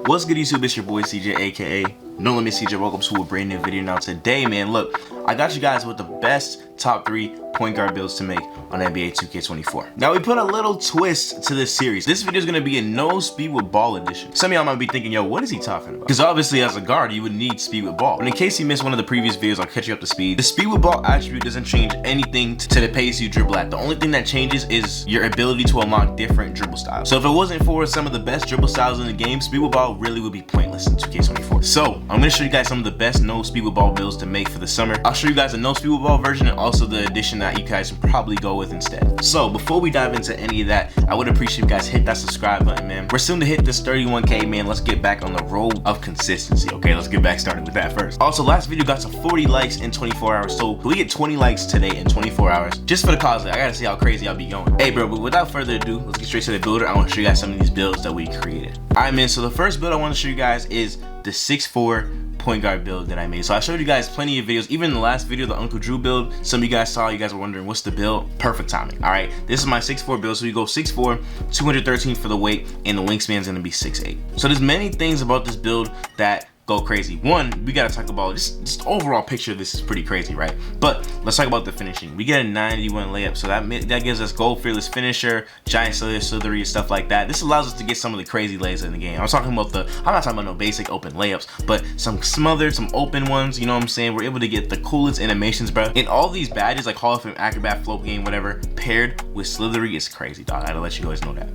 What's good, YouTube? It's your boy CJ, aka Nolimitcj. Welcome to a brand new video. Now today, man, look, I got you guys with the best top 3 point guard builds to make on NBA 2K24. Now we put a little twist to this series. This video is going to be a no speed with ball edition. Some of y'all might be thinking, yo, what is he talking about? Because obviously as a guard, you would need speed with ball. But in case you missed one of the previous videos, I'll catch you up to speed. The speed with ball attribute doesn't change anything to the pace you dribble at. The only thing that changes is your ability to unlock different dribble styles. So if it wasn't for some of the best dribble styles in the game, speed with ball really would be pointless in 2K24. So I'm going to show you guys some of the best no speed with ball builds to make for the summer. I'll show you guys a no speed with ball version and also the addition that you guys can probably go with instead. So before we dive into any of that, I would appreciate you guys hit that subscribe button, man. We're soon to hit this 31K, man. Let's get back on the road of consistency. Okay, let's get back started with that first. Also, last video got to 40 likes in 24 hours. So we get 20 likes today in 24 hours. Just for the cause, I gotta see how crazy I'll be going. Hey bro, but without further ado, let's get straight to the builder. I want to show you guys some of these builds that we created. Alright, man, so the first build I want to show you guys is the 6'4" point guard build that I made. So I showed you guys plenty of videos, even in the last video, the Uncle Drew build. Some of you guys saw, you guys were wondering what's the build. Perfect timing. All right, this is my 6'4" build. So we go 6'4", 213 for the weight, and the wingspan's gonna be 6'8". So there's many things about this build that go crazy. One, we gotta talk about just overall picture of this is pretty crazy, right? But let's talk about the finishing. We get a 91 layup, so that gives us gold fearless finisher, giant slithery and stuff like that. This allows us to get some of the crazy layups in the game. I'm not talking about no basic open layups, but some smothered, some open ones, you know what I'm saying? We're able to get the coolest animations, bro. And all these badges, like Hall of Fame, Acrobat, Float Game, whatever, paired with slithery is crazy, dog. I gotta let you guys know that.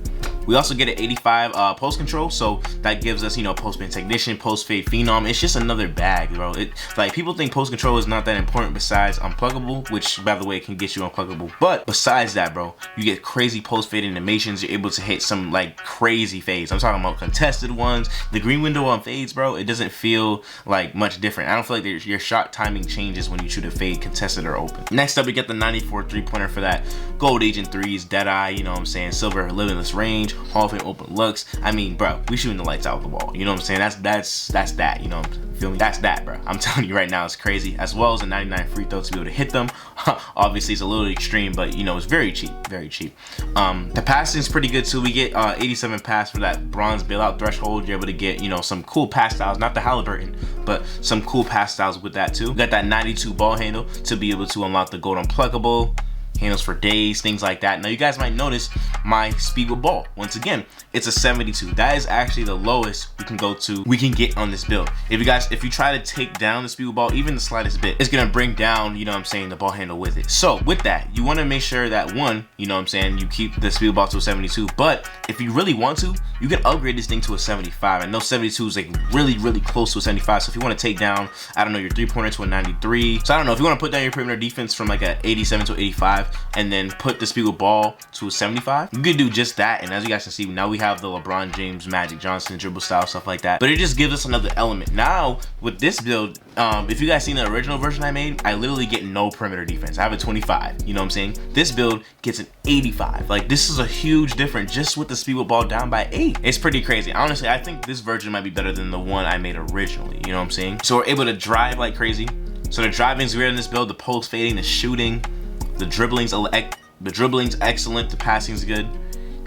We also get an 85 post control, so that gives us, you know, post spin technician, post fade phenom. It's just another bag, bro. Like, people think post control is not that important besides unpluggable, which by the way can get you unpluggable. But besides that, bro, you get crazy post fade animations. You're able to hit some like crazy fades. I'm talking about contested ones. The green window on fades, bro, it doesn't feel like much different. I don't feel like your shot timing changes when you shoot a fade, contested or open. Next up, we get the 94 three-pointer for that. Gold agent threes, dead eye, you know what I'm saying? Silver limitless range, Hall of Fame open looks. I mean, bro, we shooting the lights out the ball. You know what I'm saying? That's that, you know, feel me? That's that, bro. I'm telling you right now, it's crazy. As well as a 99 free throw to be able to hit them. Obviously, it's a little extreme, but you know, it's very cheap, very cheap. The passing is pretty good too. We get 87 pass for that bronze bailout threshold. You're able to get, you know, some cool pass styles, not the Halliburton, but some cool pass styles with that too. We got that 92 ball handle to be able to unlock the gold unpluggable. Handles for days, things like that. Now you guys might notice my speed with ball. Once again, it's a 72. That is actually the lowest we can get on this build. If you try to take down the speed with ball, even the slightest bit, it's gonna bring down, you know what I'm saying, the ball handle with it. So with that, you wanna make sure that one, you know what I'm saying, you keep the speed with ball to a 72, but if you really want to, you can upgrade this thing to a 75. I know 72 is like really, really close to a 75. So if you wanna take down, I don't know, your 3-pointer to a 93. So I don't know, if you wanna put down your perimeter defense from like a 87 to 85, and then put the speed with ball to a 75, you could do just that. And as you guys can see, now we have the LeBron James, Magic Johnson dribble style, stuff like that. But it just gives us another element. Now with this build, if you guys seen the original version I made, I literally get no perimeter defense. I have a 25, you know what I'm saying? This build gets an 85. Like, this is a huge difference just with the speed with ball down by 8. It's pretty crazy. Honestly, I think this version might be better than the one I made originally, you know what I'm saying? So we're able to drive like crazy. So the driving's weird in this build, the post fading, the shooting, the dribbling's excellent, the passing's good,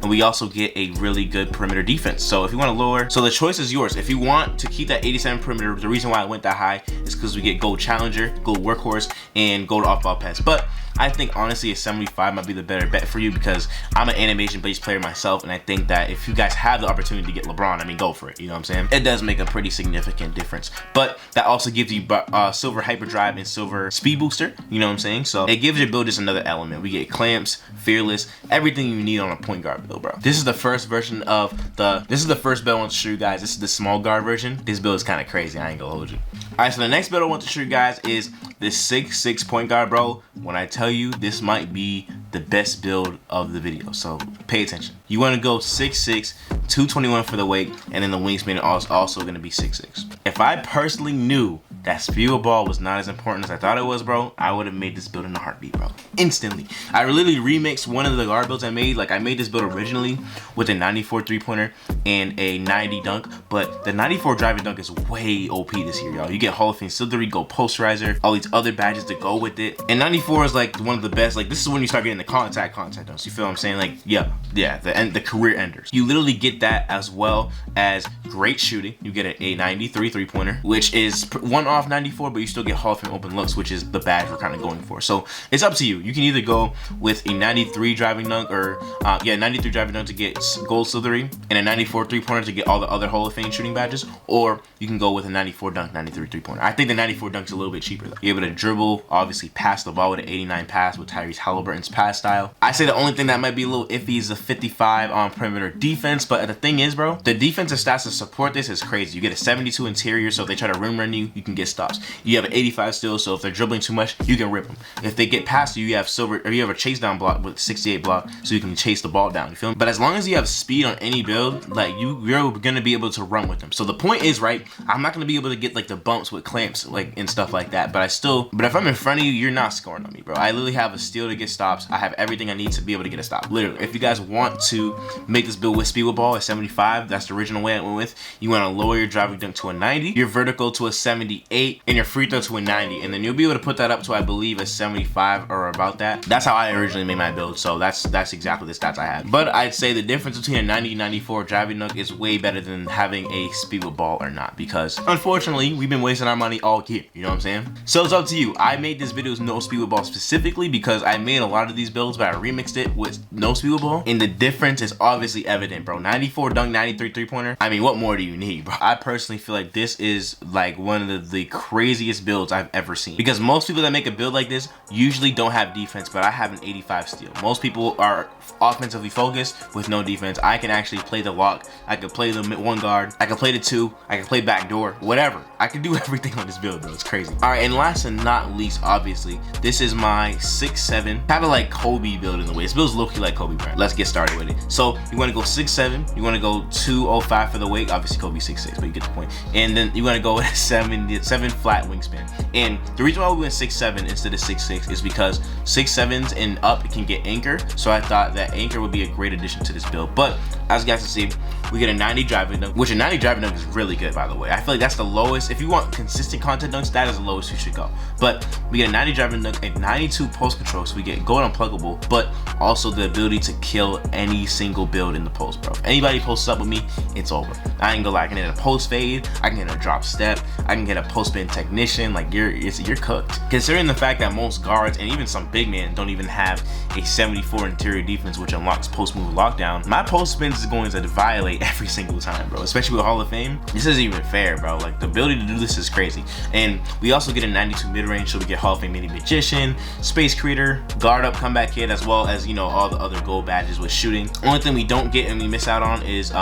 and we also get a really good perimeter defense. So if you want to lower, so the choice is yours. If you want to keep that 87 perimeter, the reason why I went that high is because we get gold challenger, gold workhorse, and gold off-ball pass. But I think honestly a 75 might be the better bet for you because I'm an animation-based player myself, and I think that if you guys have the opportunity to get LeBron, I mean, go for it, you know what I'm saying? It does make a pretty significant difference. But that also gives you silver hyperdrive and silver speed booster, you know what I'm saying? So it gives your build just another element. We get clamps, fearless, everything you need on a point guard build, bro. This is the first version of this is the first build I want to show you guys. This is the small guard version. This build is kind of crazy, I ain't gonna hold you. All right, so the next build I want to show you guys is this 6'6" point guard, bro. When I tell you, this might be the best build of the video, so pay attention. You want to go 6'6", 221 for the weight, and then the wingspan is also going to be 6'6". If I personally knew that speed with ball was not as important as I thought it was, bro, I would have made this build in a heartbeat, bro. Instantly. I literally remixed one of the guard builds I made. Like, I made this build originally with a 94 three-pointer and a 90 dunk, but the 94 driving dunk is way OP this year, y'all. You get Hall of Fame slithery, gold posterizer, all these other badges to go with it. And 94 is like one of the best. Like, this is when you start getting the contact dunks. You feel what I'm saying? Like, yeah, the the career enders. You literally get that as well as great shooting. You get an 893 3-pointer, which is one off 94, but you still get Hall of Fame open looks, which is the badge we're kind of going for. So it's up to you. You can either go with a 93 driving dunk, or 93 driving dunk to get gold slithery, and a 94 3-pointer to get all the other Hall of Fame shooting badges, or you can go with a 94 dunk, 93 3-pointer. I think the 94 dunk is a little bit cheaper though. You're able to dribble, obviously pass the ball with an 89 pass with Tyrese Halliburton's pass style. I say the only thing that might be a little iffy is the 55 on perimeter defense, but the thing is, bro, the defensive stats to support this is crazy. You get a 72 interior, so if they try to rim run you, you can get stops. You have an 85 steal, so if they're dribbling too much, you can rip them. If they get past you, you have a chase down block with 68 block, so you can chase the ball down. You feel me? But as long as you have speed on any build, like you're gonna be able to run with them. So the point is, right, I'm not gonna be able to get like the bumps with clamps like and stuff like that, but if I'm in front of you, you're not scoring on me, bro. I literally have a steal to get stops. I have everything I need to be able to get a stop. Literally, if you guys want to make this build with speed with ball at 75, that's the original way I went with. You want to lower your driving dunk to a 90, your vertical to a 78, and your free throw to a 90, and then you'll be able to put that up to, I believe, a 75 or about that. That's how I originally made my build, so that's exactly the stats I had. But I'd say the difference between a 90 and 94 driving dunk is way better than having a speed with ball or not, because unfortunately we've been wasting our money all year. You know what I'm saying? So it's up to you. I made this video with no speed with ball specifically because I made a lot of these builds, but I remixed it with no speed with ball, and the difference is obviously evident, bro. 94 dunk, 93 3-pointer. I mean, what more do you need, bro? I personally feel like this is like one of the craziest builds I've ever seen, because most people that make a build like this usually don't have defense, but I have an 85 steal. Most people are offensively focused with no defense. I can actually play the lock. I could play the one guard. I could play the two. I can play backdoor. Whatever. I can do everything on this build, bro. It's crazy. All right, and last and not least, obviously, this is my 6'7", kind of like Kobe build in the way. This build's low-key like Kobe Bryant. Let's get started with it. So you want to go 6'7", you want to go 205 for the weight. Obviously Kobe 6'6", but you get the point. And then you want to go with a 7 flat wingspan. And the reason why we went 6'7" instead of 6'6" is because 6'7s and up can get anchor. So I thought that anchor would be a great addition to this build. But as you guys can see, we get a 90 driving dunk, which a 90 driving dunk is really good, by the way. I feel like that's the lowest. If you want consistent content dunks, that is the lowest you should go. But we get a 90 driving dunk, a 92 post control, so we get gold unpluggable, but also the ability to kill any single build in the post, bro. If anybody posts up with me, it's over. I ain't gonna lie. I can hit a post fade, I can hit a drop step, I can get a post spin technician. Like you're cooked. Considering the fact that most guards and even some big men don't even have a 74 interior defense, which unlocks post move lockdown, my post spins is going to violate every single time, bro. Especially with Hall of Fame, this isn't even fair, bro. Like the ability to do this is crazy. And we also get a 92 mid range, so we get Hall of Fame Nolimitcj, Space Creator, guard up comeback kid, as well as, you know, all the other gold badges with shooting. Only thing we don't get and we miss out on is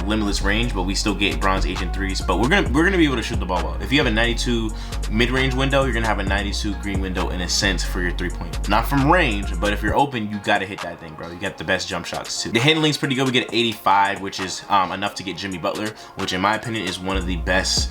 limitless range, but we still get bronze agent threes. But we're gonna be able to shoot the ball well. If you have a 92 mid range window, you're gonna have a 92 green window in a sense for your 3-point. Not from range, but if you're open, you gotta hit that thing, bro. You got the best jump shots too. The handling's pretty good. We get 85, which is enough to get Jimmy Butler, which in my opinion is one of the best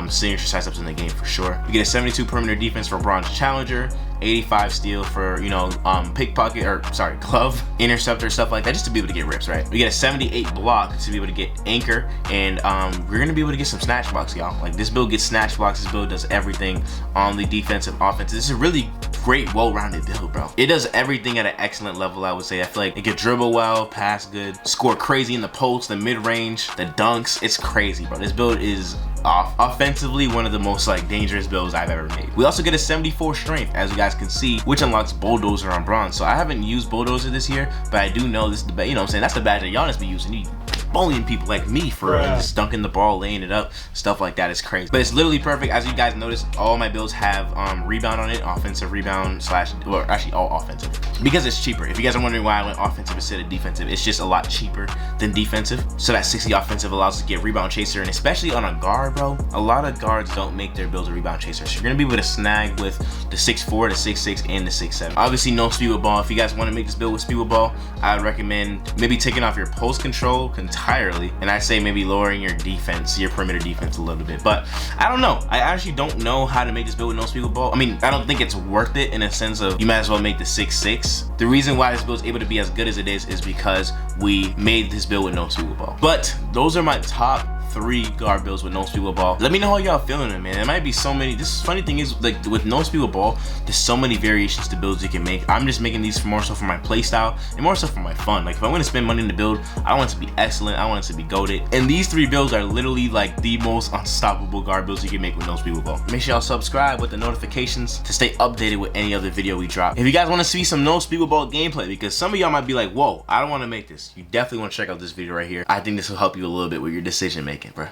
signature size ups in the game for sure. We get a 72 perimeter defense for bronze challenger, 85 steal for, you know, pickpocket, or sorry, glove, interceptor, stuff like that, just to be able to get rips, right? We get a 78 block to be able to get anchor, and we're gonna be able to get some snatch blocks, y'all. Like this build gets snatch blocks. This build does everything on the defensive, offensive. This is a really great, well-rounded build, bro. It does everything at an excellent level, I would say. I feel like it can dribble well, pass good, score crazy in the post, the mid-range, the dunks. It's crazy, bro. This build is offensively one of the most like dangerous builds I've ever made. We also get a 74 strength, as you guys can see, which unlocks bulldozer on bronze. So I haven't used bulldozer this year, but I do know this is the, you know what I'm saying, that's the badge that Giannis be using. You bullying people like me for just dunking the ball, laying it up, stuff like that is crazy. But it's literally perfect. As you guys notice, all my builds have rebound on it, offensive rebound slash, or actually all offensive, because it's cheaper. If you guys are wondering why I went offensive instead of defensive, it's just a lot cheaper than defensive. So that 60 offensive allows us to get rebound chaser, and especially on a guard, bro, a lot of guards don't make their builds a rebound chaser. So you're gonna be able to snag with the 6'4", the 6'6", and the 6'7". Obviously no speed with ball. If you guys want to make this build with speed with ball, I would recommend maybe taking off your post control entirely, and I say maybe lowering your defense, your perimeter defense a little bit. But I don't know. I actually don't know how to make this build with no speed with ball. I mean, I don't think it's worth it in a sense of you might as well make the 6'6". The reason why this build is able to be as good as it is because we made this build with no speed with ball. But those are my top 3 guard builds with no speed with ball. Let me know how y'all feeling it, man. There might be so many. This funny thing is, like, with no speed with ball, there's so many variations to builds you can make. I'm just making these more so for my play style and more so for my fun. Like, if I'm gonna spend money in the build, I want it to be excellent. I want it to be goated. And these 3 builds are literally like the most unstoppable guard builds you can make with no speed with ball. Make sure y'all subscribe with the notifications to stay updated with any other video we drop. If you guys want to see some no speed with ball gameplay, because some of y'all might be like, whoa, I don't want to make this, you definitely want to check out this video right here. I think this will help you a little bit with your decision making, bro.